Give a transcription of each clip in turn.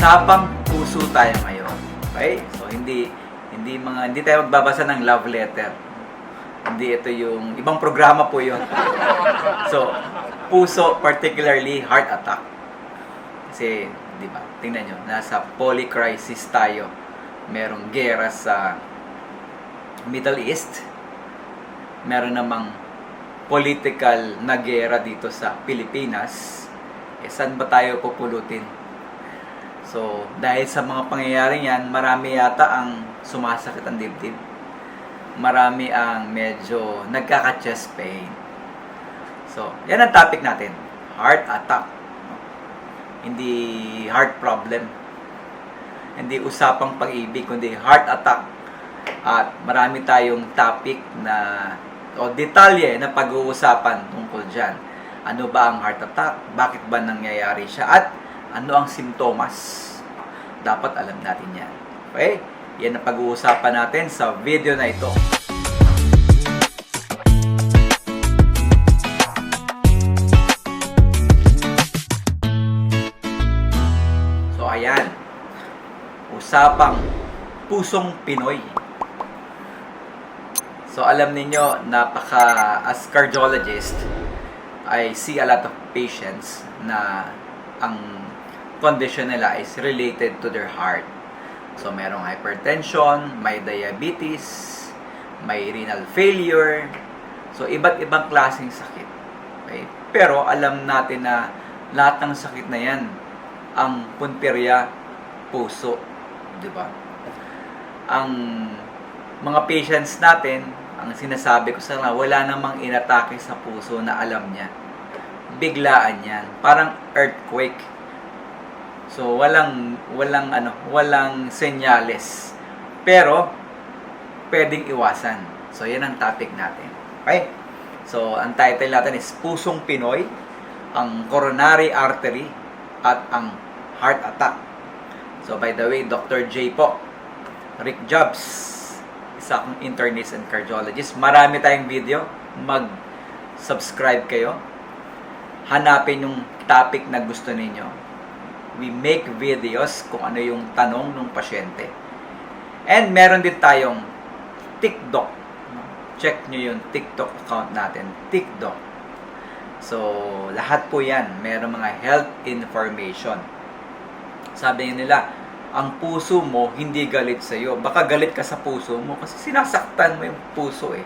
Usapang puso tayo ngayon. Okay? So hindi tayo magbabasa ng love letter. Hindi ito yung ibang programa po 'yon. So, puso, particularly heart attack. Kasi, di ba? Tingnan nyo, nasa polycrisis tayo. Merong gera sa Middle East. Meron namang political na gera dito sa Pilipinas. Saan ba tayo pupulutin? So, dahil sa mga pangyayaring yan, marami yata ang sumasakit ang dibdib. Marami ang medyo nagkaka-chest pain. So, yan ang topic natin. Heart attack. Hindi heart problem. Hindi usapang pag-ibig, kundi heart attack. At marami tayong topic na o detalye na pag-uusapan tungkol dyan. Ano ba ang heart attack? Bakit ba nangyayari siya? At ano ang simptomas? Dapat alam natin yan. Okay? Yan ang pag-uusapan natin sa video na ito. So, ayan. Usapang pusong Pinoy. So, alam niyo as cardiologist, I see a lot of patients na ang condition nila is related to their heart. So, merong hypertension, may diabetes, may renal failure. So, iba't ibang klaseng sakit. Okay? Pero, alam natin na lahat ng sakit na yan, ang punperya, puso. Diba? Ang mga patients natin, ang sinasabi ko sa kanila, wala namang inatake sa puso na alam niya. Biglaan yan. Parang earthquake. So, walang senyales. Pero, pwedeng iwasan. So, yan ang topic natin. Okay? So, ang title natin is Pusong Pinoy, ang coronary artery, at ang heart attack. So, by the way, Dr. J po, Rick Jobs, isa akong internist and cardiologist. Marami tayong video. Mag-subscribe kayo. Hanapin yung topic na gusto ninyo. We make videos kung ano yung tanong ng pasyente. And meron din tayong TikTok. Check nyo yung TikTok account natin. TikTok. So, lahat po yan. Meron mga health information. Sabi nila, ang puso mo hindi galit sa iyo. Baka galit ka sa puso mo kasi sinasaktan mo yung puso eh.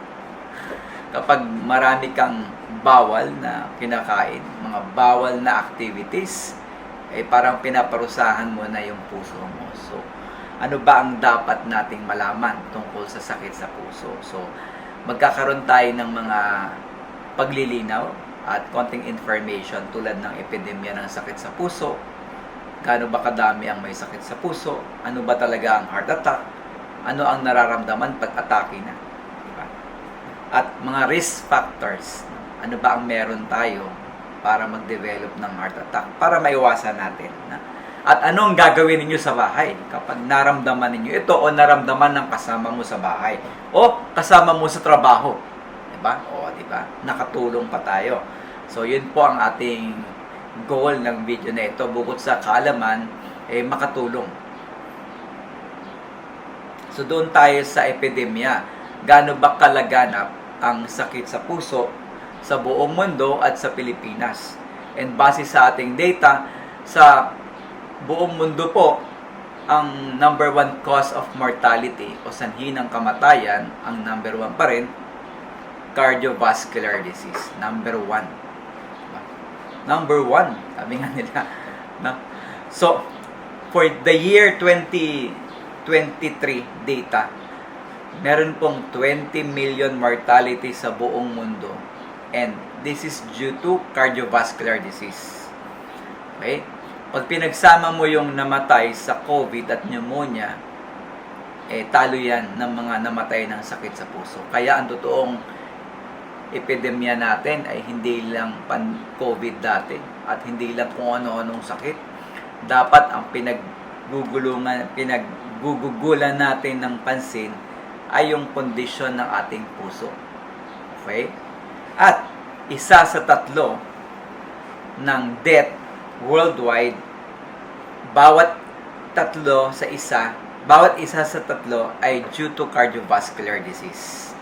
Kapag marami kang bawal na kinakain, mga bawal na activities, eh parang pinaparusahan mo na yung puso mo. So, ano ba ang dapat nating malaman tungkol sa sakit sa puso? So, magkakaroon tayo ng mga paglilinaw at konting information tulad ng epidemya ng sakit sa puso. Gaano ba kadami ang may sakit sa puso? Ano ba talaga ang heart attack? Ano ang nararamdaman pag atake na? Diba? At mga risk factors. Ano ba ang meron tayo para mag-develop ng heart attack? Para maiwasan natin. At ano ang gagawin ninyo sa bahay kapag naramdaman ninyo ito o naramdaman ng kasama mo sa bahay o kasama mo sa trabaho? Diba? O, diba? Nakatulong pa tayo. So, yun po ang ating goal ng video na ito, bukod sa kaalaman, makatulong. So, doon tayo sa epidemya. Gaano ba kalaganap ang sakit sa puso sa buong mundo at sa Pilipinas? And base sa ating data, sa buong mundo po, ang number 1 cause of mortality o sanhi ng kamatayan, ang number 1 pa rin, cardiovascular disease. Number 1. Number 1, sabi nga nila. No? So, for the year 2023 data, meron pong 20 million mortality sa buong mundo. And this is due to cardiovascular disease. Okay? Pag pinagsama mo yung namatay sa COVID at pneumonia, talo yan ng mga namatay ng sakit sa puso. Kaya ang totoong epidemya natin ay hindi lang pan-COVID dati at hindi lang kung ano-anong sakit. Dapat ang pinaggugugulan natin ng pansin ay yung kondisyon ng ating puso. Okay? At isa sa 3 ng death worldwide, bawat tatlo sa isa, bawat isa sa tatlo ay due to cardiovascular disease.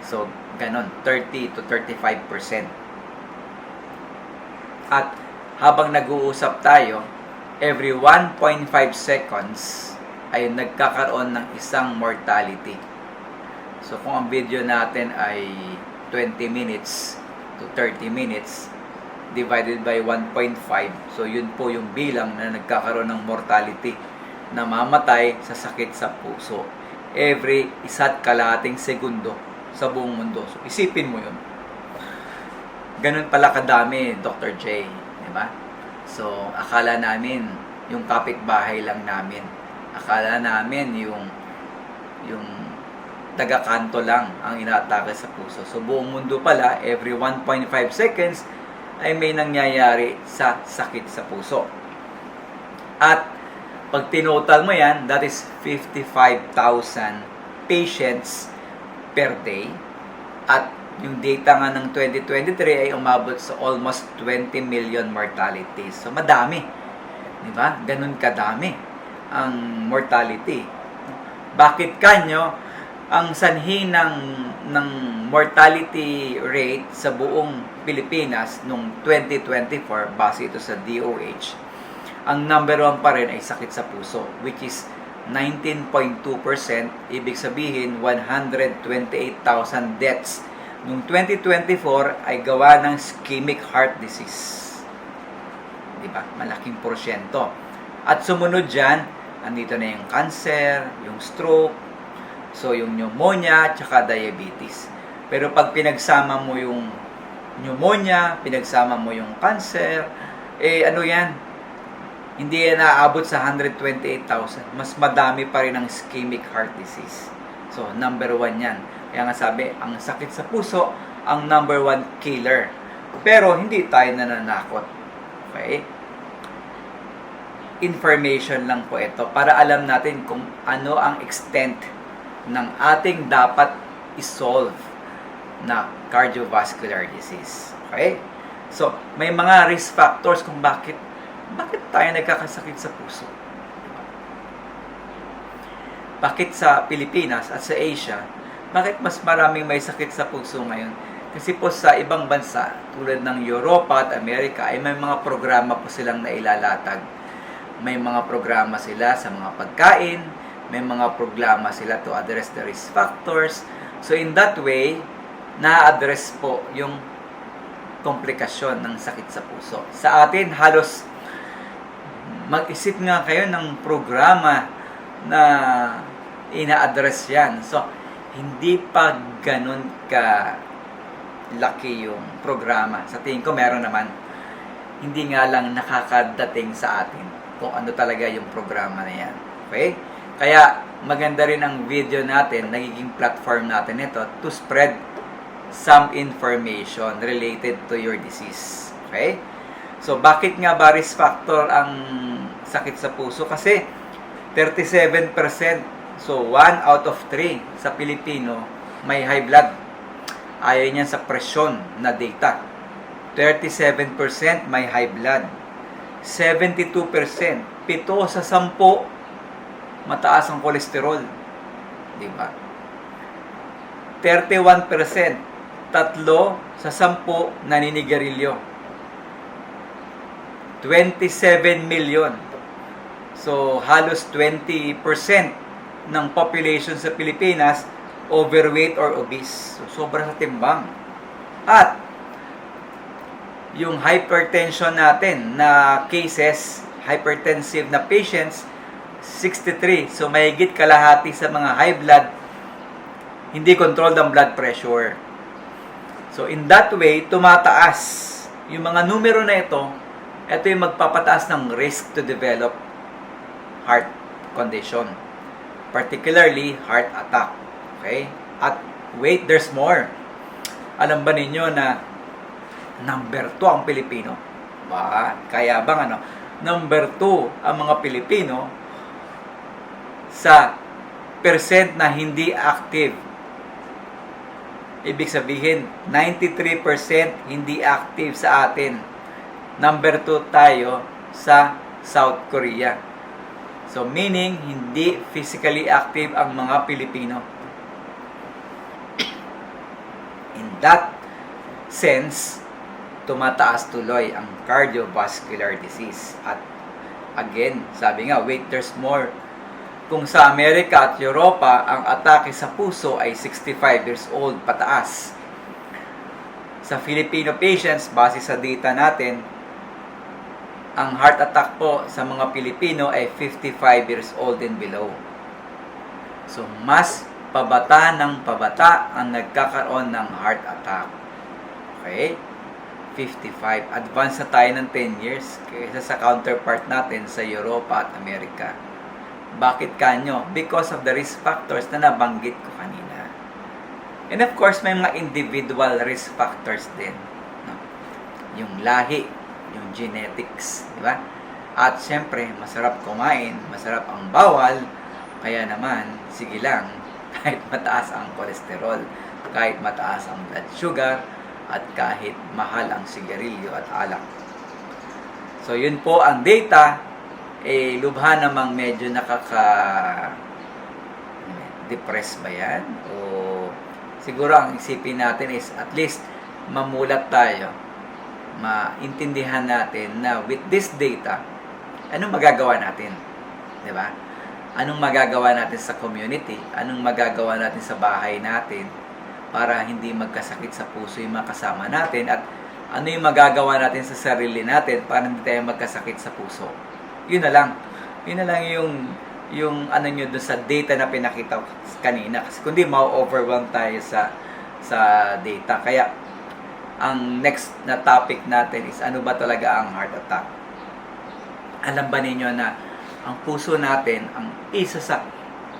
So, ganon, 30 to 35%. At habang nag-uusap tayo, every 1.5 seconds ay nagkakaroon ng isang mortality. So, kung ang video natin ay 20 minutes to 30 minutes, divided by 1.5, so yun po yung bilang na nagkakaroon ng mortality, na mamatay sa sakit sa puso every 1.5 segundo sa buong mundo. So, isipin mo yun. Ganun pala kadami, Dr. J. Diba? So, akala namin yung kapitbahay lang namin. Akala namin yung taga-kanto lang ang inaatake sa puso. So, buong mundo pala, every 1.5 seconds ay may nangyayari sa sakit sa puso. At pag tinotal mo yan, that is 55,000 patients per day. At yung data nga ng 2023 ay umabot sa almost 20 million mortalities. So, madami. Diba? Ganun kadami ang mortality. Bakit kanyo ang sanhi ng mortality rate sa buong Pilipinas noong 2024, base ito sa DOH, ang number 1 pa rin ay sakit sa puso, which is 19.2%, ibig sabihin 128,000 deaths noong 2024 ay gawa ng ischemic heart disease. Diba? Malaking porsyento. At sumunod dyan, andito na yung cancer, yung stroke, so yung pneumonia, tsaka diabetes. Pero pag pinagsama mo yung pneumonia, pinagsama mo yung cancer, ano yan? Hindi yan naaabot sa 128,000. Mas madami pa rin ang ischemic heart disease. So, number 1 yan. Kaya nga sabi, ang sakit sa puso, ang number 1 killer. Pero, hindi tayo nananakot. Okay? Information lang po ito para alam natin kung ano ang extent ng ating dapat isolve na cardiovascular disease. Okay? So, may mga risk factors kung bakit tayo nagkakasakit sa puso. Bakit sa Pilipinas at sa Asia, bakit mas maraming may sakit sa puso ngayon? Kasi po sa ibang bansa, tulad ng Europa at Amerika, ay may mga programa po silang nailalatag. May mga programa sila sa mga pagkain, may mga programa sila to address the risk factors. So in that way, na-address po yung komplikasyon ng sakit sa puso. Sa atin, halos mag-isip nga kayo ng programa na ina-address yan. So, hindi pa ganun ka laki yung programa. Sa tingin ko, meron naman. Hindi nga lang nakakadating sa atin kung ano talaga yung programa na yan. Okay? Kaya, maganda rin ang video natin, nagiging platform natin ito to spread some information related to your disease. Okay? So, bakit nga ba risk factor ang sakit sa puso? Kasi, 37%, so 1 out of 3 sa Pilipino may high blood. Ayaw niyan sa presyon na data. 37% may high blood. 72%, 7 sa 10 mataas ang kolesterol. Diba? 31%, 3 sa 10 naninigarilyo. 27 million. So, halos 20% ng population sa Pilipinas overweight or obese. So, sobra sa timbang. At, yung hypertension natin na cases, hypertensive na patients, 63. So, mahigit kalahati sa mga high blood, hindi controlled ang blood pressure. So, in that way, tumataas. Yung mga numero na ito yung magpapataas ng risk to develop heart condition. Particularly, heart attack. Okay? At, wait, there's more. Alam ba ninyo na number 2 ang Pilipino? Kaya bang number 2 ang mga Pilipino sa percent na hindi active. Ibig sabihin, 93% hindi active sa atin. Number 2 tayo sa South Korea. So, meaning, hindi physically active ang mga Pilipino. In that sense, tumataas tuloy ang cardiovascular disease. At again, sabi nga, wait, there's more. Kung sa Amerika at Europa, ang atake sa puso ay 65 years old pataas. Sa Filipino patients, base sa data natin, ang heart attack po sa mga Pilipino ay 55 years old and below. So, mas pabata ng pabata ang nagkakaroon ng heart attack. Okay? 55. Advance na tayo ng 10 years kaysa sa counterpart natin sa Europa at Amerika. Bakit kanyo? Because of the risk factors na nabanggit ko kanina. And of course, may mga individual risk factors din. No? Yung lahi, yung genetics, di ba? At syempre, masarap kumain, masarap ang bawal, kaya naman, sige lang, kahit mataas ang kolesterol, kahit mataas ang blood sugar, at kahit mahal ang sigarilyo at alak. So, yun po ang data, lubha namang medyo depress ba yan? O siguro ang isipin natin is at least mamulat tayo, maintindihan natin na with this data, anong magagawa natin? Diba? Anong magagawa natin sa community? Anong magagawa natin sa bahay natin para hindi magkasakit sa puso yung mga kasama natin? At ano yung magagawa natin sa sarili natin para hindi tayo magkasakit sa puso? Yun na lang. Yun na lang yung ano nyo doon sa data na pinakita kanina. Kasi kundi ma-overwhelm tayo sa data. Kaya, ang next na topic natin is ano ba talaga ang heart attack? Alam ba ninyo na ang puso natin ang isa sa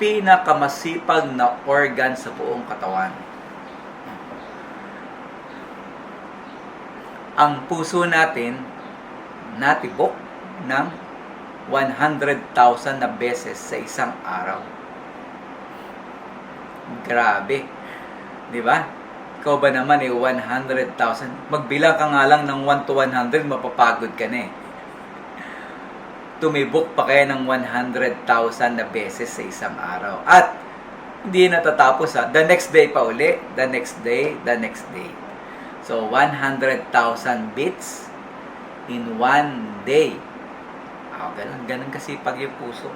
pinakamasipag na organ sa buong katawan? Ang puso natin natibok ng 100,000 na beses sa isang araw. Grabe. Di ba? Ikaw ba naman 100,000? Magbilang ka nga lang ng 1 to 100, mapapagod ka na eh. Tumibok pa kayo ng 100,000 na beses sa isang araw. At hindi natatapos ha. The next day pa uli. The next day. The next day. So, 100,000 beats in one day. Ganun kasipag yung puso.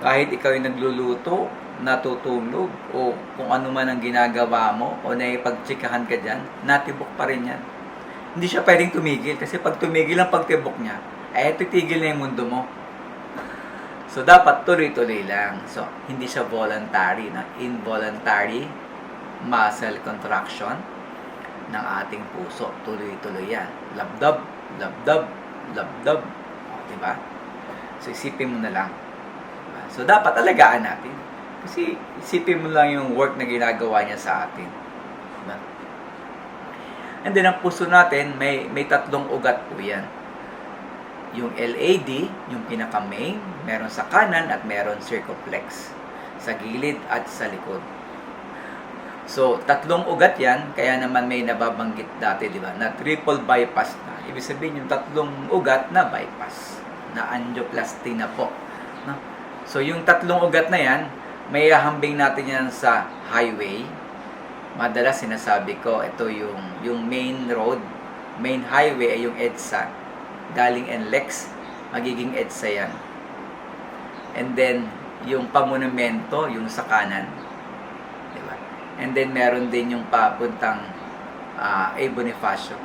Kahit ikaw yung nagluluto, natutulog, o kung ano man ang ginagawa mo, o naipagtsikahan ka dyan, natibok pa rin yan. Hindi siya pwedeng tumigil. Kasi pag tumigil ang pagtibok niya, titigil na yung mundo mo. So, dapat tuloy-tuloy lang. So, hindi siya voluntary. Involuntary muscle contraction ng ating puso. Tuloy-tuloy yan. Labdab, labdab, labdab. Diba? So, isipin mo na lang. Diba? So, dapat alagaan natin. Kasi, isipin mo lang yung work na ginagawa niya sa atin. Diba? And then, ang puso natin, may 3 ugat po yan. Yung LAD, yung pinaka-main, meron sa kanan at meron circumflex. Sa gilid at sa likod. So, 3 ugat yan, kaya naman may nababanggit dati, di ba, na triple bypass na. Ibig sabihin yung 3 ugat na bypass, na angioplasty na po. No? So, yung 3 ugat na yan, may hahambing natin yan sa highway. Madalas sinasabi ko, ito yung main road, main highway ay yung EDSA. Galing NLEX, magiging EDSA yan. And then, yung pamonumento, yung sa kanan. Diba? And then, meron din yung papuntang A. Bonifacio.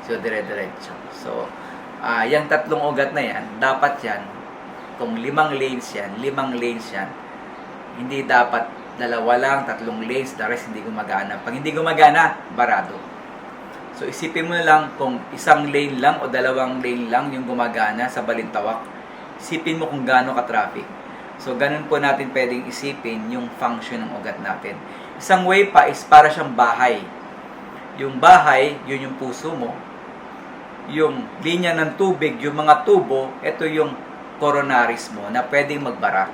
So, dire-diretso. So, yung 3 ugat na yan, dapat yan, kung 5 lanes yan, 5 lanes yan, hindi dapat 2 lang, 3 lanes, the rest hindi gumagana. Pag hindi gumagana, barado. So, isipin mo na lang kung 1 lane lang o 2 lane lang yung gumagana sa Balintawak. Isipin mo kung gaano ka-traffic. So, ganun po natin pwedeng isipin yung function ng ugat natin. Isang way pa is para siyang bahay. Yung bahay, yun yung puso mo. Yung linya ng tubig, yung mga tubo, ito yung coronaries mo na pwedeng magbara.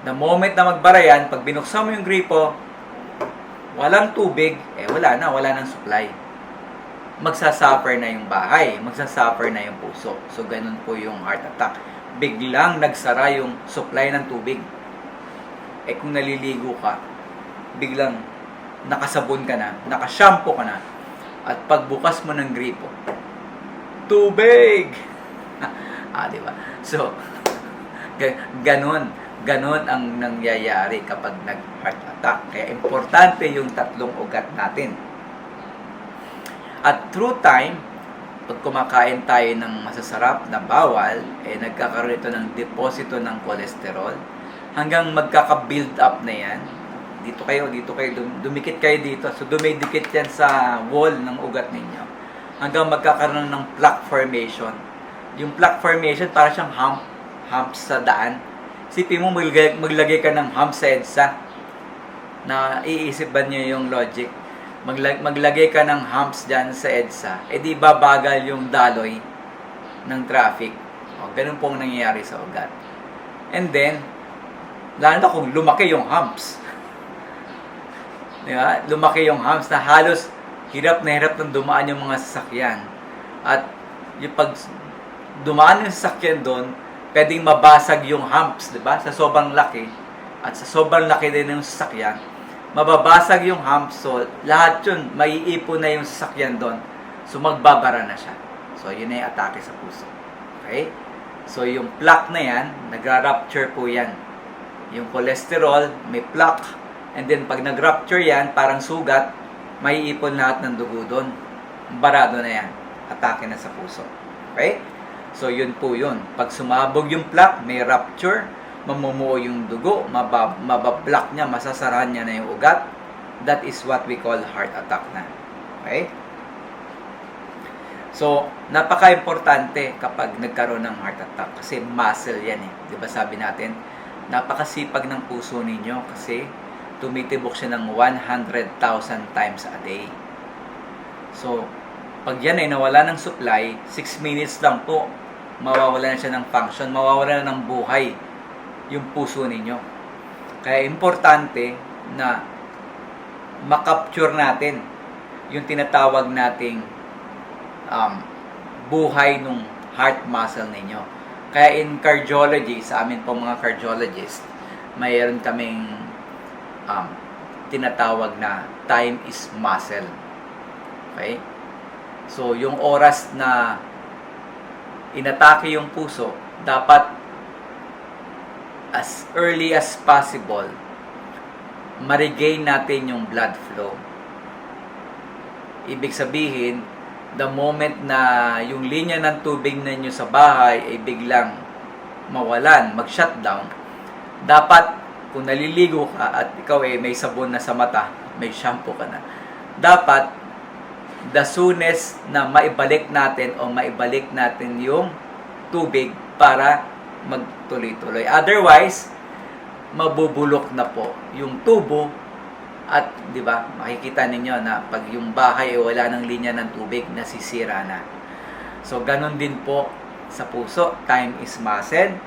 The moment na magbara yan, pag binuksan mo yung gripo, walang tubig, wala nang supply. Magsasuffer na yung bahay, magsasuffer na yung puso. So, ganun po yung heart attack. biglang nagsara yung supply ng tubig. Eh kung naliligo ka, biglang nakasabon ka na, nakashampoo ka na, at pagbukas mo ng gripo, tubig! Di ba? So, ganon ang nangyayari kapag nag-heart attack. Kaya importante yung tatlong ugat natin. At through time, pag kumakain tayo ng masasarap na bawal, nagkakaroon ito ng deposito ng cholesterol, hanggang magkaka-build up na yan. Dito kayo, dumikit kayo dito. So, dumidikit yan sa wall ng ugat ninyo. Hanggang magkakaroon ng plaque formation. Yung plaque formation, para siyang humps sa daan. Sipin mo, maglagay ka ng humps sa EDSA. Na iisip ba niyo yung logic? Maglagay ka ng humps dyan sa EDSA. Di babagal yung daloy ng traffic. Ganun pong nangyayari sa ugat. And then, lalo na kung lumaki yung humps. Diba? Lumaki yung humps na halos hirap na hirap ng dumaan yung mga sasakyan. At yung pag dumaan yung sasakyan doon, pwedeng mabasag yung humps, diba? Sa sobrang laki. At sa sobrang laki din yung sasakyan, mababasag yung humps. So, lahat yun, maiipon na yung sasakyan doon. So, magbabara na siya. So, yun na yung atake sa puso. Okay? So, yung plaque na yan, nagra-rupture po yan. Yung cholesterol, may plaque. And then, pag nag-rupture yan, parang sugat, maiipon lahat ng dugo doon. Barado na yan. Atake na sa puso. Okay? So, yun po yun. Pag sumabog yung plaque, may rupture, mamumuo yung dugo, mabablock niya, masasarahan niya na yung ugat. That is what we call heart attack na. Okay? So, napaka-importante kapag nagkaroon ng heart attack kasi muscle yan eh. Di ba sabi natin, napakasipag ng puso ninyo kasi tumitibok siya ng 100,000 times a day. So, pag yan ay nawala ng supply, 6 minutes lang po, mawawala na siya ng function, mawawala na ng buhay yung puso ninyo. Kaya importante na makapture natin yung tinatawag nating buhay ng heart muscle ninyo. Kaya in cardiology, sa amin po mga cardiologist, mayroon kaming tinatawag na time is muscle. Okay? So, yung oras na inatake yung puso, dapat as early as possible, ma-regain natin yung blood flow. Ibig sabihin, the moment na yung linya ng tubig ninyo sa bahay ay biglang mawalan, mag-shutdown, dapat kung naliligo ka at ikaw may sabon na sa mata, may shampoo ka na, dapat the soonest na maibalik natin yung tubig para magtuloy-tuloy. Otherwise, mabubulok na po yung tubo at 'di ba, makikita ninyo na pag yung bahay ay wala ng linya ng tubig, nasisira na. So ganun din po sa puso, time is muscle.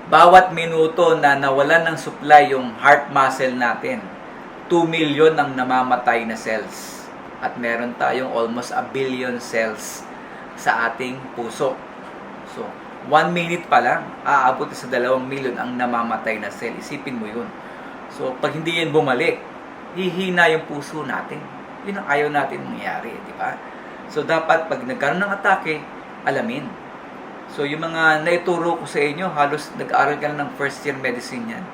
Bawat minuto na nawalan ng supply yung heart muscle natin, 2 million ang namamatay na cells. At meron tayong almost 1 billion cells sa ating puso. So, 1 minute pa lang, aabot sa 2 million ang namamatay na cell. Isipin mo yun. So, pag hindi yan bumalik, hihina yung puso natin. Yun ang ayaw natin mangyari, di ba? So, dapat pag nagkaroon ng atake, alamin. So, yung mga naituro ko sa inyo, halos nag-aaral ka ng first year medicine yan.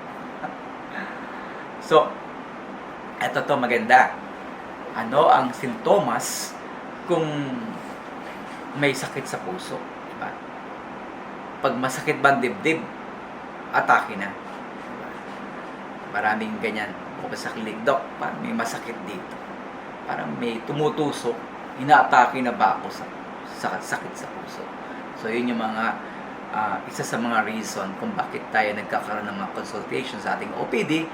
So, eto to maganda. Ano ang sintomas kung may sakit sa puso? Diba? Pag masakit ba ang dibdib, atake na. Diba? Maraming ganyan. Kung sa klinik, Dok, parang may masakit dito. Parang may tumutusok, inaatake na ba ako sa sakit sa puso? So, yun yung mga isa sa mga reason kung bakit tayo nagkakaroon ng mga consultation sa ating OPD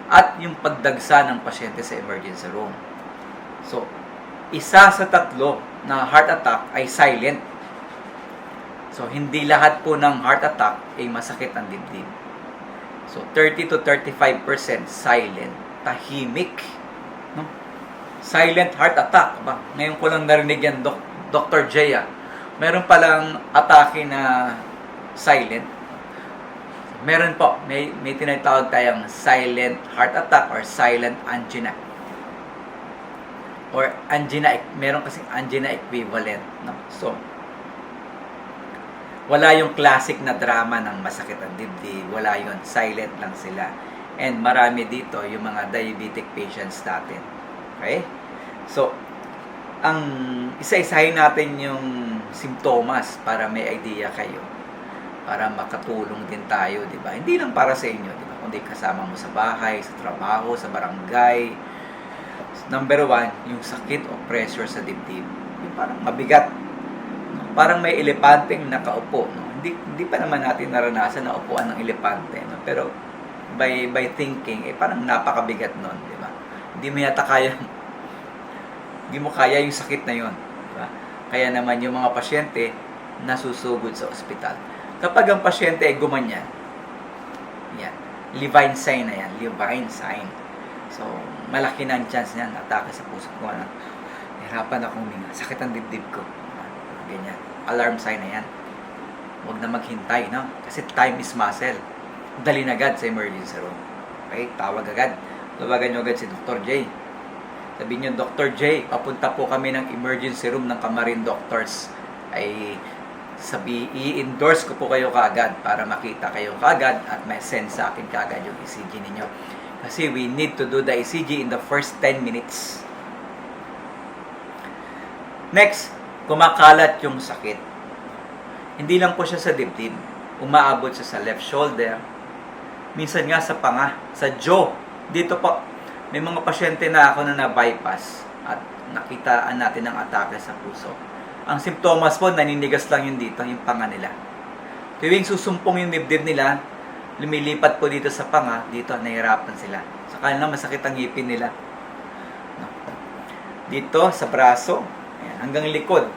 at yung pagdagsa ng pasyente sa emergency room. So, isa sa 3 na heart attack ay silent. So, hindi lahat po ng heart attack ay masakit ang dibdib. So, 30 to 35% silent, tahimik. No? Silent heart attack. Ba? Ngayon ko lang narinig yan, Dr. Jaya. Meron palang atake na silent. Meron po, may tinatawag tayong silent heart attack or silent angina. Or angina, meron kasing angina equivalent. No? So, wala yung classic na drama ng masakit ang dibdib. Wala yun. Silent lang sila. And marami dito yung mga diabetic patients natin. Okay? So, ang isa-isahin natin yung simptomas para may idea kayo. Para makatulong din tayo, di ba? Hindi lang para sa inyo, di ba? Kundi kasama mo sa bahay, sa trabaho, sa barangay. Number 1, yung sakit o pressure sa dibdib. Yung parang mabigat. Parang may elepanteng nakaupo. No? Hindi pa naman natin naranasan na upuan ng elepante. No? Pero by thinking, parang napakabigat nun, di ba? Hindi mo yata kaya, hindi mo kaya yung sakit na yun. Di ba? Kaya naman yung mga pasyente nasusugod sa ospital. Kapag ang pasyente ay gumanyan, yan, Levine sign na yan, Levine sign. So, malaki na ang chance niyan, atake sa puso ko. Hirapan akong huminga, sakit ang dibdib ko. Ganyan, alarm sign na yan. Huwag na maghintay, no? Kasi time is muscle. Dalhin agad sa emergency room. Okay, tawag agad. Tawagan nyo agad si Dr. J. Sabihin nyo, Dr. J, papunta po kami ng emergency room ng Camarin Doctors. Ay i-endorse ko po kayo kaagad para makita kayo kaagad at may send sa akin kaagad yung ECG ninyo. Kasi we need to do the ECG in the first 10 minutes. Next, kumakalat yung sakit. Hindi lang po siya sa dibdib. Umaabot siya sa left shoulder. Minsan nga sa panga, sa jaw. Dito po, may mga pasyente na ako na na-bypass at nakitaan natin ang atake sa puso. Ang simptomas po, naninigas lang yun dito, yung panga nila. Tuwing susumpong yung dibdib nila, lumilipat po dito sa panga, dito nahihirapan sila. Sa kanila masakit ang ngipin nila. Dito sa braso, ayan, hanggang likod.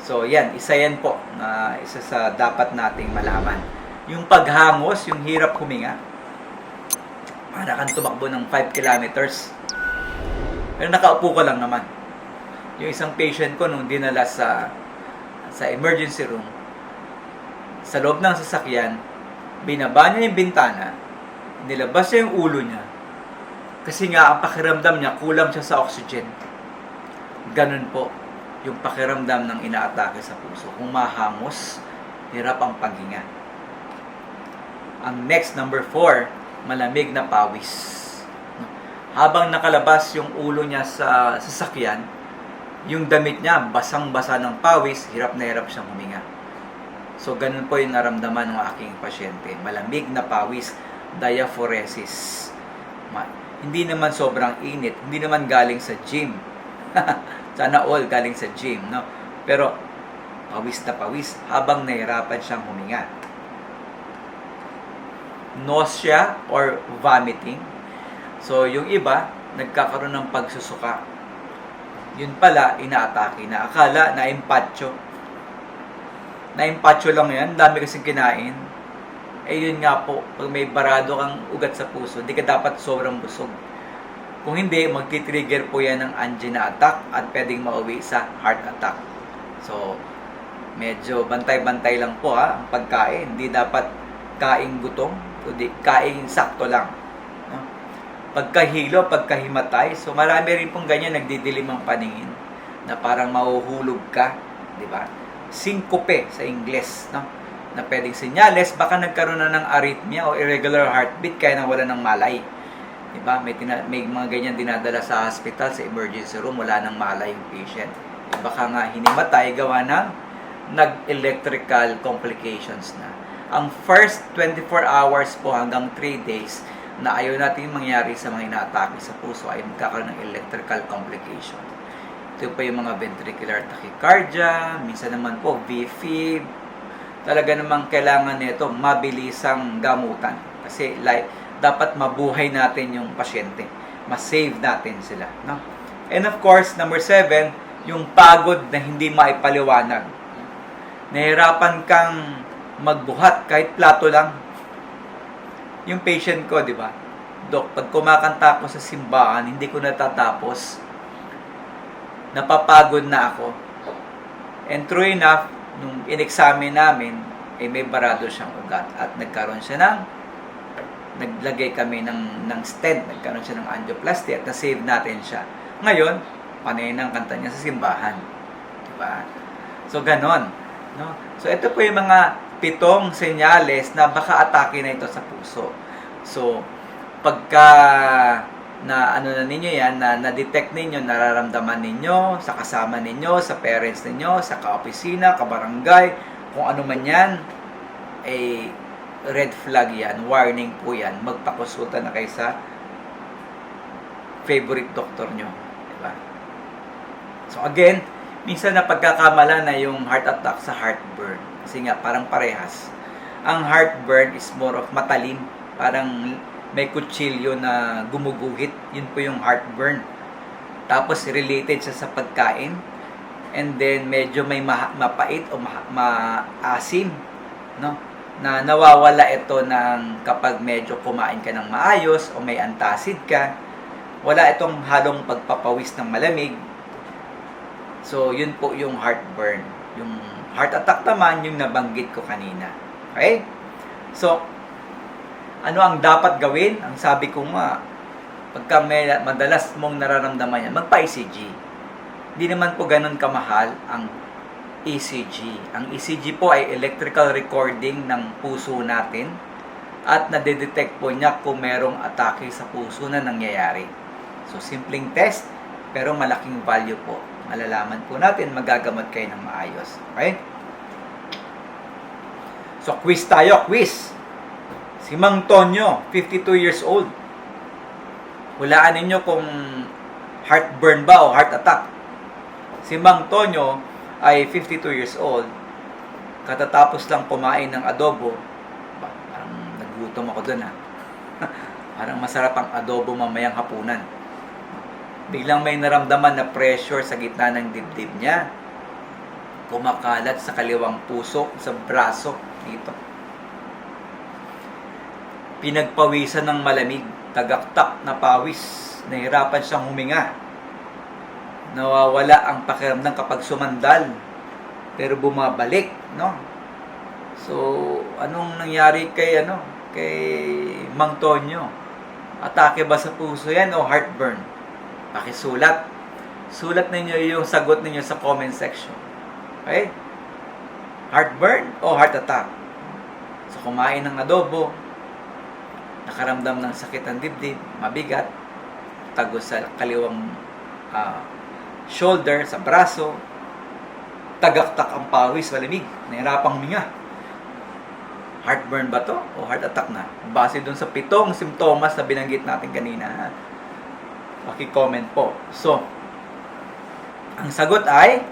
So yan, isa yan po, na isa sa dapat nating malaman. Yung paghangos, yung hirap huminga. Para kang tumakbo ng 5 kilometers. Pero nakaupo ka lang naman. Yung isang patient ko nung dinala sa emergency room, sa loob ng sasakyan, binaba niya yung bintana, nilabas niya yung ulo niya, kasi nga ang pakiramdam niya, kulang siya sa oxygen. Ganun po yung pakiramdam ng inaatake sa puso. Kung mahangos, hirap ang paghinga. Ang next, number 4, malamig na pawis. Habang nakalabas yung ulo niya sa sasakyan, yung damit niya, basang-basa ng pawis, hirap na hirap siyang huminga. So, ganun po yung naramdaman ng aking pasyente. Malamig na pawis, diaphoresis. Hindi naman sobrang init, hindi naman galing sa gym. Sana all galing sa gym, no? Pero, pawis na pawis, habang nahirapan siyang huminga. Nausea or vomiting. So, yung iba, nagkakaroon ng pagsusuka. Yun pala, inaatake na. Akala, na-empacho. Na-empacho lang yan. Dami kasing kinain. Yun nga po, pag may barado kang ugat sa puso, hindi ka dapat sobrang busog. Kung hindi, magti-trigger po yan ng angina attack at pwedeng mauwi sa heart attack. So, medyo bantay-bantay lang po ang pagkain. Hindi dapat kaing gutom, kundi kaing sakto lang. Pagkahilo, pagkahimatay. So, marami rin pong ganyan nagdidilim ang paningin na parang mahuhulog ka, di ba? Syncope sa Ingles, no? Na pwedeng senyales, baka nagkaroon na ng arrhythmia o irregular heartbeat kaya nawala ng malay. Di ba? May mga ganyan dinadala sa hospital, sa emergency room, wala nang malay yung patient. Baka nga hinimatay, gawa ng nag-electrical complications na. Ang first 24 hours po hanggang 3 days, na ayaw natin mangyari sa mga inaatake sa puso ay magkakaroon ng electrical complication. Ito pa yung mga ventricular tachycardia, minsan naman po VFib. Talaga namang kailangan nito mabilisang gamutan kasi dapat mabuhay natin yung pasyente, ma-save natin sila, no? And of course, number 7, yung pagod na hindi maipaliwanag. Nahirapan kang magbuhat kahit plato lang. Yung patient ko, di ba? Dok, pag kumakanta ako sa simbahan, hindi ko natatapos. Napapagod na ako. And true enough, nung in-examine namin, may barado siyang ugat at naglagay kami ng stent, nagkaroon siya ng angioplasty at na-save natin siya. Ngayon, panay ng kanta niya sa simbahan. Diba? So, ganon. No? So, ito po yung mga 7 senyales na baka atake na ito sa puso. So, pagka na ano na ninyo yan, na detect ninyo, nararamdaman ninyo, sa kasama ninyo, sa parents ninyo, sa kaopisina, kabarangay, kung ano man yan, red flag yan, warning po yan, magpakonsulta na kayo sa favorite doctor nyo. Diba? So again, minsan na pagkakamala na yung heart attack sa heartburn. Kasi nga, parang parehas. Ang heartburn is more of matalim. Parang may kutsilyo na gumuguhit. Yun po yung heartburn. Tapos, related siya sa pagkain. And then, medyo may mapait o maasim. No? Na nawawala ito ng kapag medyo kumain ka ng maayos o may antacid ka. Wala itong halong pagpapawis ng malamig. So, yun po yung heartburn. Yung heart attack naman, yung nabanggit ko kanina. Okay? So, ano ang dapat gawin? Ang sabi ko nga, pagka madalas mong nararamdaman yan, magpa-ECG. Hindi naman po ganun kamahal ang ECG. Ang ECG po ay electrical recording ng puso natin at nadedetect po niya kung merong atake sa puso na nangyayari. So, simpleng test, pero malaking value po. Malalaman po natin, magagamot kayo ng maayos. Okay? So, quiz tayo. Quiz. Si Mang Tonyo, 52 years old. Hulaan ninyo kung heartburn ba o heart attack. Si Mang Tonyo ay 52 years old. Katatapos lang kumain ng adobo. Parang nagutom ako dun ha. Parang masarap ang adobo mamayang hapunan. Biglang may naramdaman na pressure sa gitna ng dibdib niya. Kumakalat sa kaliwang puso, sa braso, dito. Pinagpawisan ng malamig, tagaktak na pawis, nahirapan siyang huminga. Nawawala ang pakiramdam kapag sumandal, pero bumabalik, no? So, anong nangyari kay Mang Tonyo? Atake ba sa puso yan o heartburn? Pakisulat. Sulat ninyo yung sagot ninyo sa comment section. Okay? Heartburn o heart attack? So, kumain ng adobo, nakaramdam ng sakit ng dibdib, mabigat, tagos sa kaliwang shoulder, sa braso, tagaktak ang pawis, malamig, nahirapang huminga. Heartburn ba to o heart attack na? Base dun sa 7 simptomas na binanggit natin kanina. Paki-comment po. So, ang sagot ay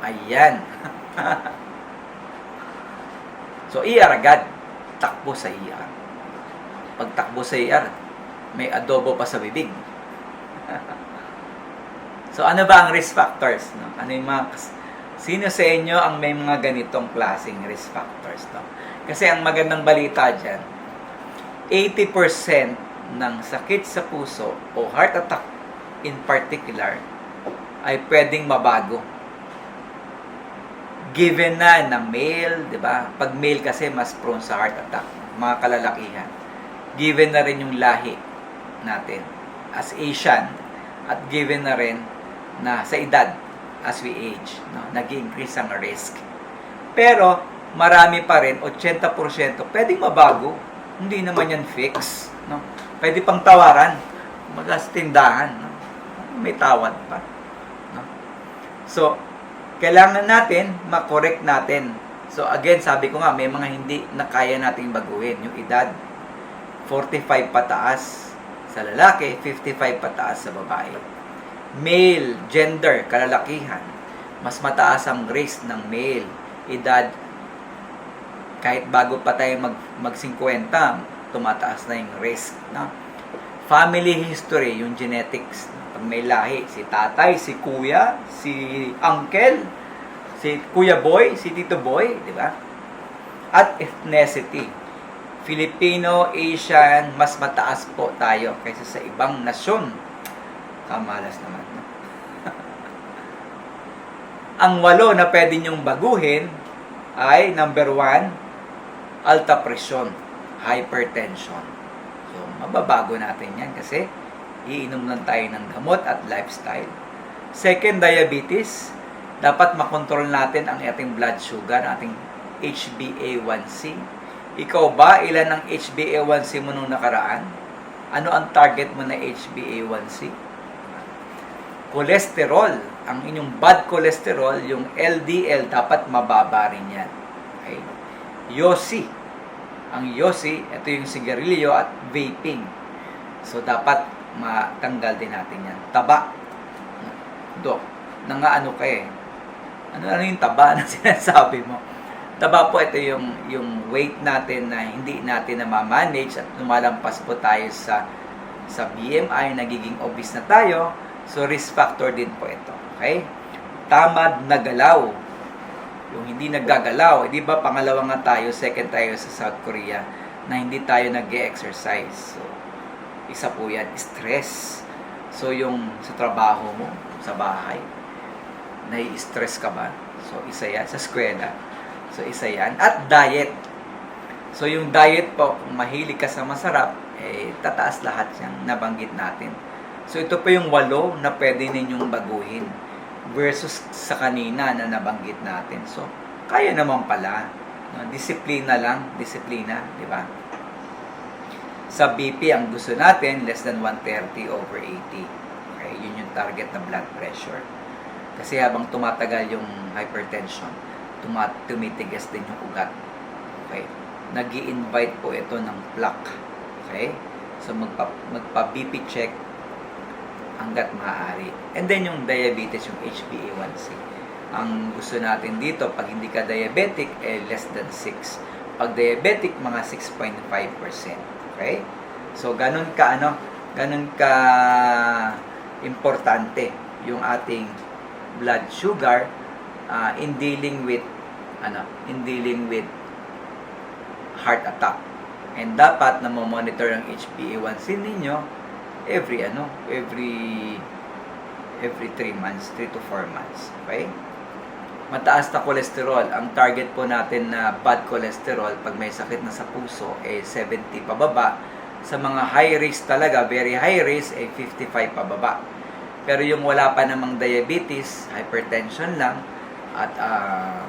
ayan. So, ER agad. Takbo sa ER. Pagtakbo sa ER, may adobo pa sa bibig. So, ano ba ang risk factors? No? Ano yung sino sa inyo ang may mga ganitong klaseng risk factors? No? Kasi ang magandang balita dyan, 80% ng sakit sa puso o heart attack in particular ay pwedeng mabago. Given na male, di ba? Pag male kasi mas prone sa heart attack, mga kalalakihan. Given na rin yung lahi natin as Asian at given na rin na sa edad as we age, no? Nag-increase ang risk. Pero marami pa rin, 80% pwedeng mabago. Hindi naman yan fix, no? Pwede pang tawaran, magas tindahan, no? May tawad pa, no? So, kailangan natin makorek natin. So, again, sabi ko nga, may mga hindi na kaya nating baguhin. Yung edad, 45 pataas sa lalaki, 55 pataas sa babae. Male, gender, kalalakihan, mas mataas ang risk ng male. Edad, kahit bago pa tayo mag-50, tumataas na yung risk, no? Family history, yung genetics. Pag may lahi, si tatay, si kuya, si uncle, si kuya boy, si tito boy, di ba? At ethnicity. Filipino, Asian, mas mataas po tayo kaysa sa ibang nasyon. Kamalas naman. No? Ang 8 na pwede nyong baguhin ay number 1, alta presyon, hypertension. So, mababago natin yan kasi iinom lang tayo ng gamot at lifestyle. Second, diabetes. Dapat makontrol natin ang ating blood sugar, ating HbA1c. Ikaw ba, ilan ang HbA1c mo nung nakaraan? Ano ang target mo na HbA1c? Cholesterol. Ang inyong bad cholesterol, yung LDL, dapat mababa rin yan. Okay? Yosi. Ang yosi, ito yung sigarilyo at vaping. So, dapat matanggal din natin yan. Taba. Dok, nangaano ka eh. Ano yung taba na sinasabi mo? Taba po, ito yung weight natin na hindi natin na ma-manage at lumalampas po tayo sa BMI, nagiging obese na tayo. So, risk factor din po ito. Okay? Tamad na galaw. Yung hindi naggagalaw. Di ba, pangalawa nga tayo, second tayo sa South Korea, na hindi tayo nag-exercise. So, isa po yan, stress. So, yung sa trabaho mo, sa bahay, nai-stress ka ba? So, isa yan. Sa eskwela. So, isa yan. At diet. So, yung diet po, kung mahilig ka sa masarap, tataas lahat yung nabanggit natin. So, ito po yung 8 na pwede ninyong baguhin versus sa kanina na nabanggit natin. So, kaya naman pala. No? Disiplina lang. Disiplina. Di ba? Sa BP, ang gusto natin, less than 130/80. Okay? Yun yung target na blood pressure. Kasi habang tumatagal yung hypertension, tumitigas din yung ugat. Okay? Nag-i-invite po ito ng plaque. Okay? So, magpa-BP check hanggat maaari. And then, yung diabetes, yung HbA1c. Ang gusto natin dito, pag hindi ka diabetic, less than 6. Pag diabetic, mga 6.5%. Okay? So, ganun ka importante yung ating blood sugar in dealing with heart attack. And dapat na mo-monitor ang HbA1c ninyo every 3 months, 3 to 4 months. Okay? Mataas na cholesterol. Ang target po natin na bad cholesterol, pag may sakit na sa puso, 70 pababa. Sa mga high risk talaga, very high risk, 55 pababa. Pero yung wala pa namang diabetes, hypertension lang, at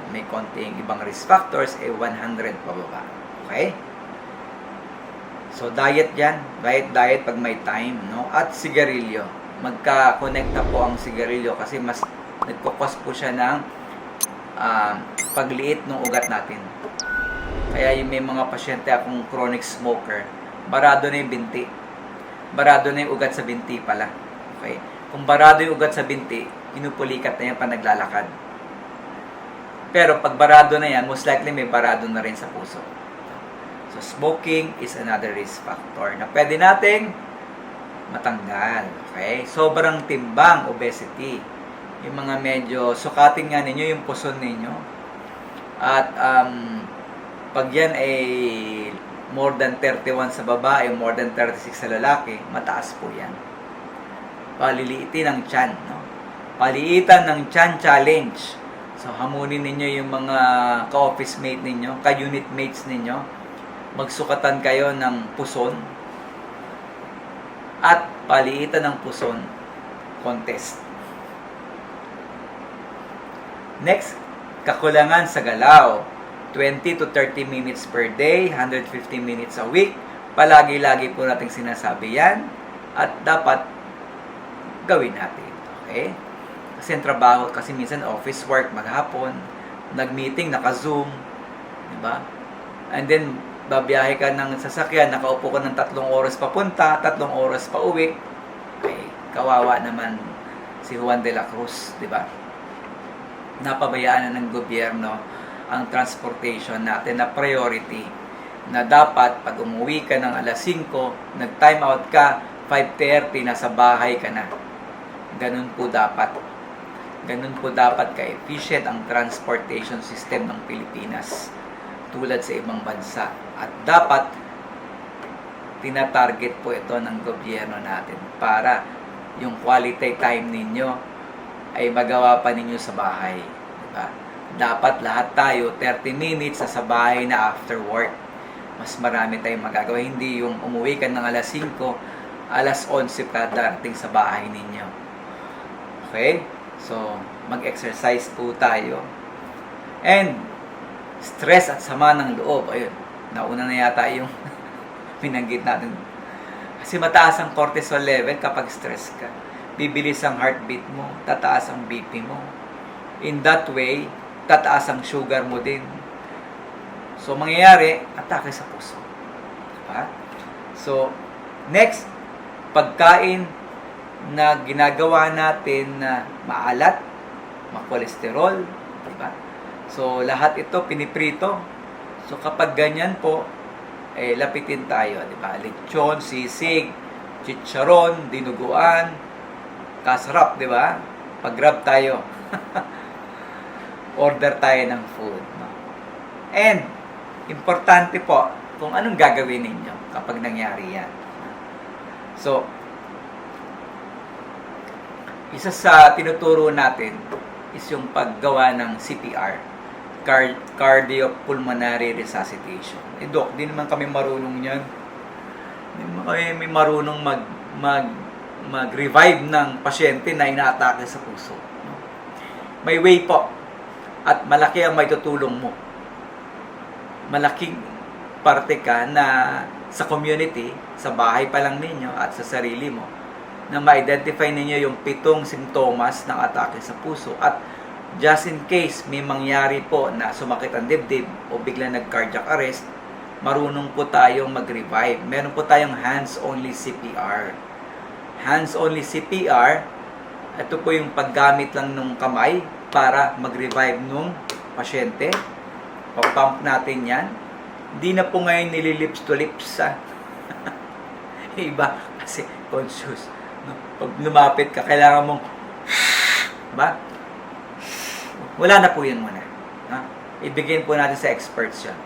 may konting ibang risk factors, 100 pababa. Okay? So, diet yan. Diet pag may time, no? At sigarilyo. Magka-connecta po ang sigarilyo kasi mas nagkukos po siya ng pagliit ng ugat natin. Kaya yung may mga pasyente akong chronic smoker, barado na yung binti. Barado na yung ugat sa binti pala. Okay? Kung barado yung ugat sa binti, pinupulikat na yan pa naglalakad. Pero pag barado na yan, most likely may barado na rin sa puso. So, smoking is another risk factor na pwede nating matanggal. Okay? Sobrang timbang, obesity. Yung mga medyo, sukatin nga ninyo yung puson ninyo. At pag yan ay more than 31 sa babae, more than 36 sa lalaki, mataas po yan. Paliliitin ang tiyan. No? Paliitan ng tiyan challenge. So, hamunin ninyo yung mga ka-office mate ninyo, ka-unit mates ninyo. Magsukatan kayo ng puson at paliitan ng puson contest. Next, kakulangan sa galaw. 20 to 30 minutes per day, 150 minutes a week. Palagi-lagi po nating sinasabi yan at dapat gawin natin. Okay? Kasi ang trabaho, kasi minsan office work, maghapon, nag-meeting, naka-zoom, di ba? And then, babiyahe ka ng sasakyan, nakaupo ka ng 3 oras papunta, 3 oras pa uwi. Okay, kawawa naman si Juan de la Cruz, di ba? Napabayaan na ng gobyerno ang transportation natin na priority. Na dapat, pag umuwi ka ng alas 5, nag-time out ka, 5:30, nasa bahay ka na. Ganun po dapat. Ganun po dapat ka-efficient ang transportation system ng Pilipinas tulad sa ibang bansa. At dapat tinatarget po ito ng gobyerno natin para yung quality time ninyo ay magawa pa ninyo sa bahay. Diba? dapat lahat tayo 30 minutes sa bahay na after work. Mas marami tayong magagawa. Hindi yung umuwi ka ng alas 5, alas 11 ka darating sa bahay ninyo. Okay? So, mag-exercise po tayo. And, stress at sama ng loob. Ayun, nauna na yata yung pinanggit natin. Kasi mataas ang cortisol level kapag stress ka. Bibilis ang heartbeat mo, tataas ang BP mo. In that way, tataas ang sugar mo din. So, mangyayari, atake sa puso. Diba? So, next, pagkain na ginagawa natin na maalat, makolesterol, diba? So, lahat ito piniprito. So, kapag ganyan po, lapitin tayo, diba? Lechon, sisig, chicharon, dinuguan, kasarap, diba? Pag-grab tayo. Order tayo ng food. No? And, importante po kung anong gagawin ninyo kapag nangyari yan. So, isa sa tinuturo natin is yung paggawa ng CPR, Cardiopulmonary Resuscitation. Dok, di naman kami marunong yan. Di naman kami marunong mag-revive ng pasyente na inaatake sa puso. No? May way po. At malaki ang may tutulong mo. Malaking parte ka na sa community, sa bahay pa lang ninyo at sa sarili mo, na ma-identify ninyo yung 7 simptomas ng atake sa puso. At just in case may mangyari po na sumakit ang dibdib o biglang nag-cardiac arrest, marunong po tayong mag-revive. Meron po tayong hands-only CPR. Hands-only CPR, ito po yung paggamit lang ng kamay para mag-revive nung pasyente. Pag-pump natin yan. Hindi na po ngayon nililips to lips. Iba kasi conscious. No? Pag lumapit ka, kailangan mong ba? Wala na po yun muna. No? Ibigin po natin sa experts yan.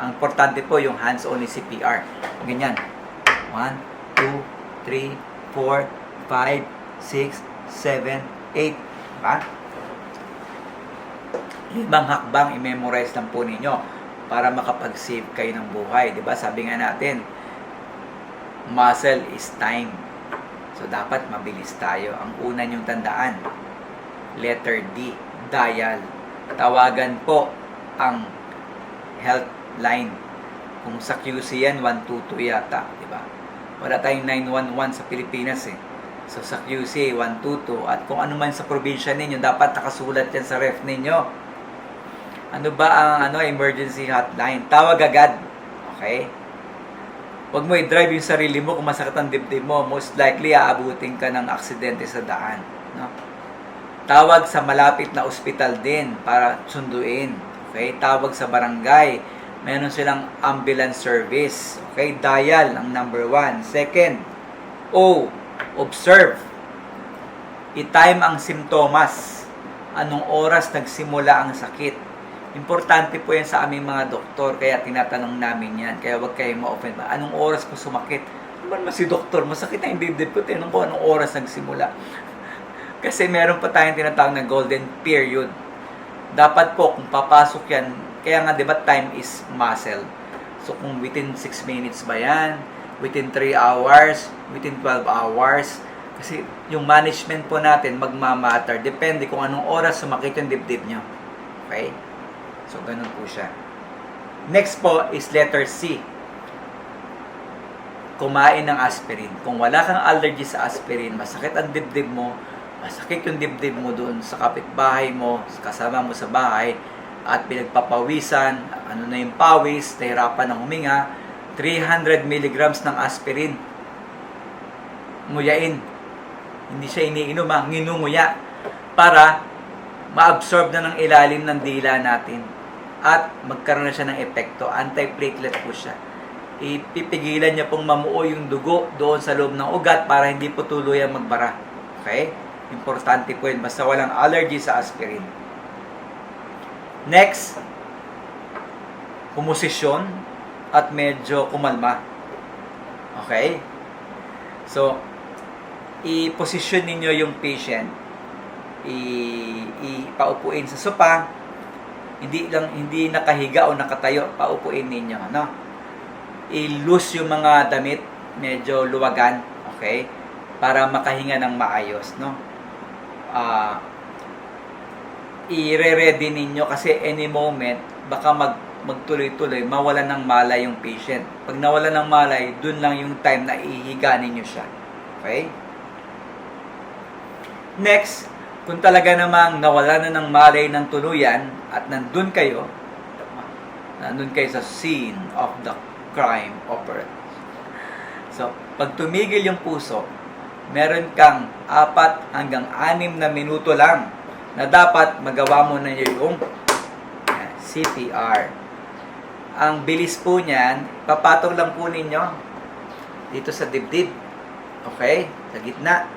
Ang importante po yung hands-only CPR. Ganyan. 1, 2, 3, 4, 5, 6, 7, 8. Diba? Ibang hakbang i-memorize lang po ninyo para makapag-save kayo ng buhay. Diba? Sabi nga natin, muscle is time. So, dapat mabilis tayo. Ang una nyong tandaan, letter D, dial. Tawagan po ang health line. Kung sa QC yan, 122 yata. Diba? Wala tayong 911 sa Pilipinas eh. So, sa QC, 122. At kung ano man sa probinsya ninyo, dapat nakasulat yan sa ref ninyo. Ano ba ang emergency hotline? Tawag agad. Okay? Huwag mo i-drive yung sarili mo kung masakit ang dibdib mo. Most likely, aabutin ka ng aksidente sa daan. No? Tawag sa malapit na ospital din para sunduin. Okay? Tawag sa barangay. Meron silang ambulance service. Okay? Dial ang number 1. Second, O, observe. I-time ang simptomas. Anong oras nagsimula ang sakit? Importante po yan sa aming mga doktor, kaya tinatanong namin yan. Kaya wag kayong ma-offend. Anong oras po sumakit? Ano ba naman si doktor? Masakit na yung dibdib ko. Tinanong ko anong oras nagsimula. Kasi meron pa tayong tinatawag na golden period. Dapat po, kung papasok yan, kaya nga diba time is muscle. So kung within 6 minutes ba yan, within 3 hours, within 12 hours, kasi yung management po natin magmamatter. Depende kung anong oras sumakit yung dibdib nyo. Okay? So, ganun po siya. Next po is letter C. Kumain ng aspirin. Kung wala kang allergy sa aspirin, masakit ang dibdib mo, masakit yung dibdib mo doon sa kapitbahay mo, kasama mo sa bahay, at pinagpapawisan, ano na yung pawis, nahirapan ng huminga, 300 milligrams ng aspirin. Nguyain. Hindi siya iniinom, nginunguya. Para ma-absorb na ng ilalim ng dila natin. At magkaroon na siya ng epekto. Anti-platelet po siya. Ipipigilan niya pong mamuo yung dugo doon sa loob ng ugat para hindi po tuluyang magbara. Okay? Importante po yun. Basta walang allergy sa aspirin. Next, pumosisyon at medyo kumalma. Okay? So, i-posisyon ninyo yung patient. Ipaupuin sa sopa. hindi nakahiga o nakatayo, paupuin ninyo, no? I-loose yung mga damit, medyo luwagan, okay? Para makahinga ng maayos, no? I-ready ninyo kasi any moment baka magtuloy-tuloy, mawalan ng malay yung patient. Pag nawalan ng malay, dun lang yung time na ihiga ninyo siya. Okay? Next, kung talaga namang nawalan na ng malay ng tuluyan at nandun kayo sa scene of the crime occurred. So, pag tumigil yung puso, meron kang 4 hanggang 6 na minuto lang na dapat magawa mo na yung CPR. Ang bilis po niyan, papatong lang po ninyo dito sa dibdib. Okay? Sa gitna.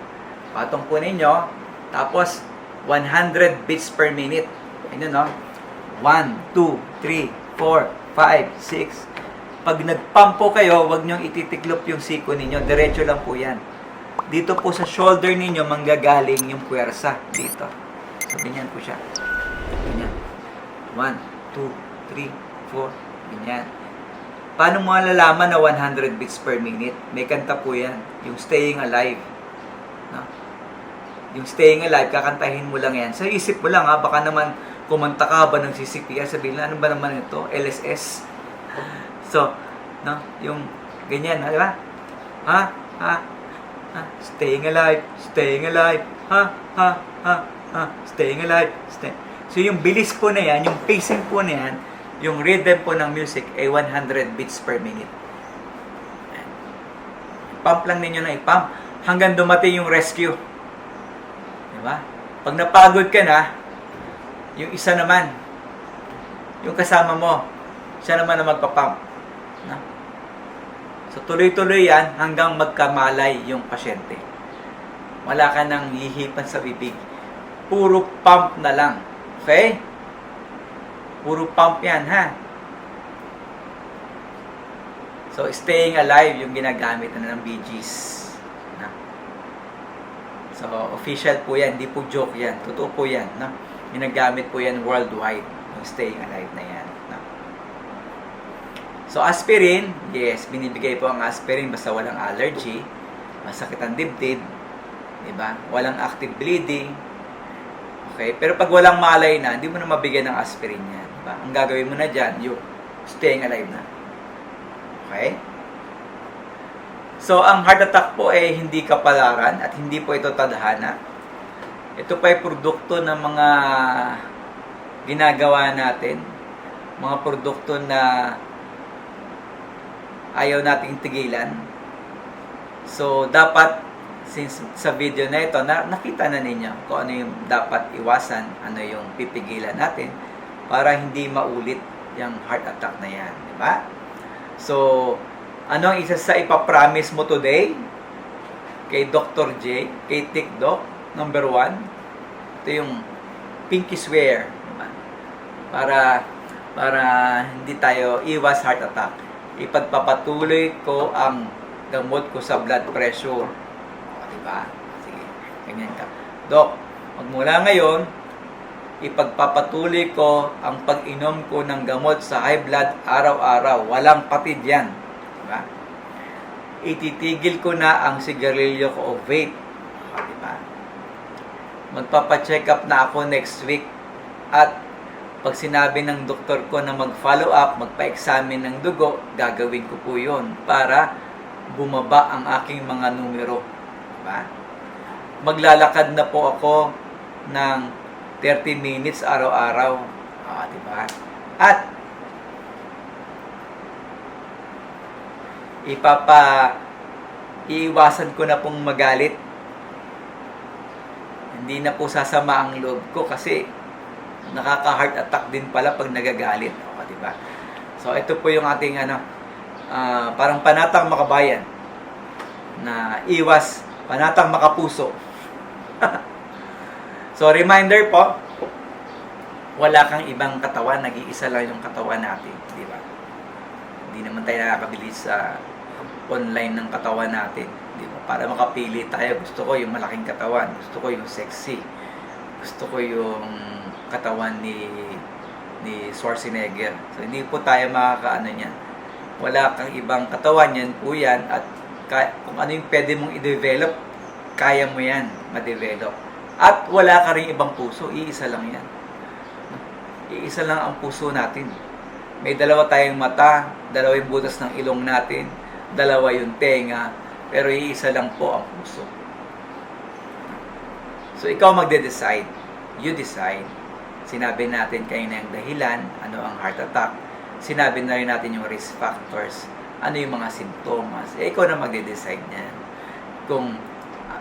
Patong po ninyo. Tapos, 100 beats per minute. Ayun, no? 1, 2, 3, 4, 5, 6. Pag nag-pump po kayo, huwag nyong ititiklop yung siko ninyo. Diretso lang po yan. Dito po sa shoulder ninyo, manggagaling yung puwersa. Dito. So, ganyan po siya. Ganyan. 1, 2, 3, 4. Ganyan. Paano mo malalaman na 100 beats per minute? May kanta po yan. Yung Staying Alive. No? Yung Staying Alive, kakantahin mo lang yan. Sa isip mo lang, ha? Baka naman kumanta ka ba ng CCPR, sabihin lang, ano ba naman ito? LSS. So, no? Yung ganyan, di ba? Ha? Ha? Ha? Staying alive. Staying alive. Ha? Ha? Ha? Ha? Staying alive. So, yung bilis po na yan, yung pacing po na yan, yung rhythm po ng music ay 100 beats per minute. Pump lang ninyo na ipump hanggang dumating yung rescue. Diba? Pag napagod ka na, yung isa naman, yung kasama mo, siya naman na magpapump. No? So, tuloy-tuloy yan hanggang magkamalay yung pasyente. Wala ka nang hihipan sa bibig. Puro pump na lang. Okay? Puro pump yan, ha? So, Staying Alive yung ginagamit na ng Bee Gees. No? So, official po yan. Hindi po joke yan. Totoo po yan. No? Ginagamit po yan worldwide. Yung Staying Alive na yan. No? So, aspirin. Yes, binibigay po ang aspirin basta walang allergy. Masakit ang dibdib. Diba? Walang active bleeding. Okay? Pero pag walang malay na, hindi mo na mabigyan ng aspirin yan. Diba? Ang gagawin mo na dyan, yung Staying Alive na. Okay? So, ang heart attack po ay hindi kapalaran at hindi po ito tadhana. Ito pa ay produkto ng mga ginagawa natin. Mga produkto na ayaw nating tigilan. So, dapat since sa video na ito, nakita na ninyo kung ano yung dapat iwasan, ano yung pipigilan natin para hindi maulit yung heart attack na yan. Diba? So, ano ang isa sa ipapromise mo today kay Dr. J, kay TikDoc, number 1, ito yung pinky swear. Diba? Para hindi tayo iwas heart attack. Ipagpapatuloy ko ang gamot ko sa blood pressure. Diba? Sige, ganyan ka. Dok, magmula ngayon, ipagpapatuloy ko ang pag-inom ko ng gamot sa high blood araw-araw. Walang patid yan. Diba? Ititigil ko na ang sigarilyo ko o vape. Diba? Magpapacheck up na ako next week. At pag sinabi ng doktor ko na mag-follow up, magpa-examine ng dugo, gagawin ko po yun para bumaba ang aking mga numero. Diba? Maglalakad na po ako ng 30 minutes araw-araw. Diba? At iiwasan ko na pong magalit. Hindi na po sasama ang loob ko kasi nakaka-heart attack din pala pag nagagalit. Diba? So, ito po yung ating parang panatang makabayan na iwas panatang makapuso. So, reminder po, wala kang ibang katawan, nag-iisa lang yung katawan natin, di ba? Hindi naman tayo nakakabili sa online ng katawan natin, di ba? Para makapili tayo, gusto ko yung malaking katawan, gusto ko yung sexy, gusto ko yung katawan ni ni Schwarzenegger. So, hindi po tayo makakaano niyan. Wala kang ibang katawan, yan po yan. At kung ano yung pwede mong i-develop, kaya mo yan ma-develop. At wala ka rin ibang puso, iisa lang yan. Iisa lang ang puso natin. May dalawa tayong mata, dalawa yung butas ng ilong natin, dalawa yung tenga, pero iisa lang po ang puso. So, ikaw magde-decide. You decide. Sinabi natin kanina yung dahilan, ano ang heart attack. Sinabi na rin natin yung risk factors, ano yung mga simptomas. Ikaw na magde-decide niyan. Kung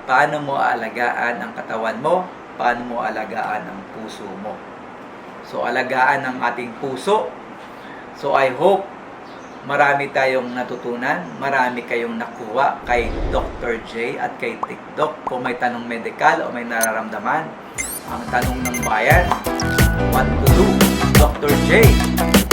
paano mo aalagaan ang katawan mo, paano mo alagaan ang puso mo. So, alagaan ang ating puso. So, I hope marami tayong natutunan, marami kayong nakuha kay Dr. J at kay TikTok. Kung may tanong medikal o may nararamdaman, ang tanong ng bayan, what to do? Dr. J.